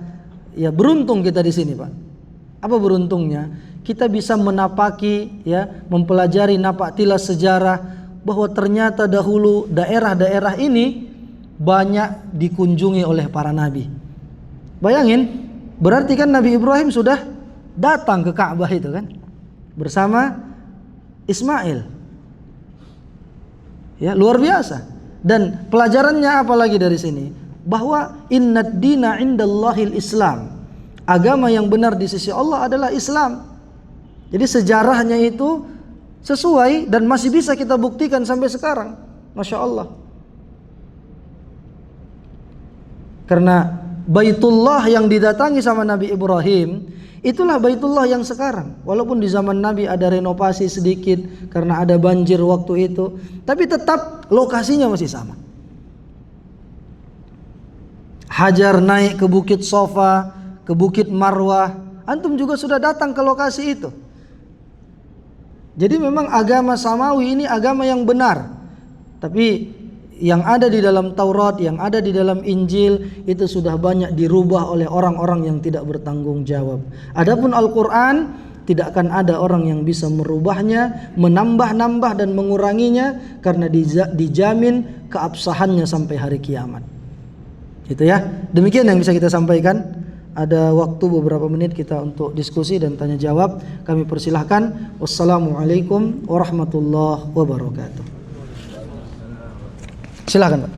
ya beruntung kita di sini Pak. Apa beruntungnya? Kita bisa menapaki ya, mempelajari napak tilas sejarah bahwa ternyata dahulu daerah-daerah ini banyak dikunjungi oleh para nabi. Bayangin, berarti kan Nabi Ibrahim sudah datang ke Ka'bah itu kan bersama Ismail. Ya, luar biasa. Dan pelajarannya apa lagi dari sini? Bahwa innad dina indallahil Islam. Agama yang benar di sisi Allah adalah Islam. Jadi sejarahnya itu sesuai dan masih bisa kita buktikan sampai sekarang. Masya Allah. Karena Baitullah yang didatangi sama Nabi Ibrahim, itulah Baitullah yang sekarang. Walaupun di zaman Nabi ada renovasi sedikit karena ada banjir waktu itu, tapi tetap lokasinya masih sama. Hajar naik ke Bukit Sofa, ke Bukit Marwah, antum juga sudah datang ke lokasi itu. Jadi memang agama Samawi ini agama yang benar. Tapi yang ada di dalam Taurat, yang ada di dalam Injil itu sudah banyak dirubah oleh orang-orang yang tidak bertanggung jawab. Adapun Al-Quran tidak akan ada orang yang bisa merubahnya, menambah-nambah dan menguranginya, karena dijamin keabsahannya sampai hari kiamat. Itu ya. Demikian yang bisa kita sampaikan. Ada waktu beberapa menit kita untuk diskusi dan tanya jawab. Kami persilahkan. Wassalamualaikum warahmatullahi wabarakatuh. Silakan Pak.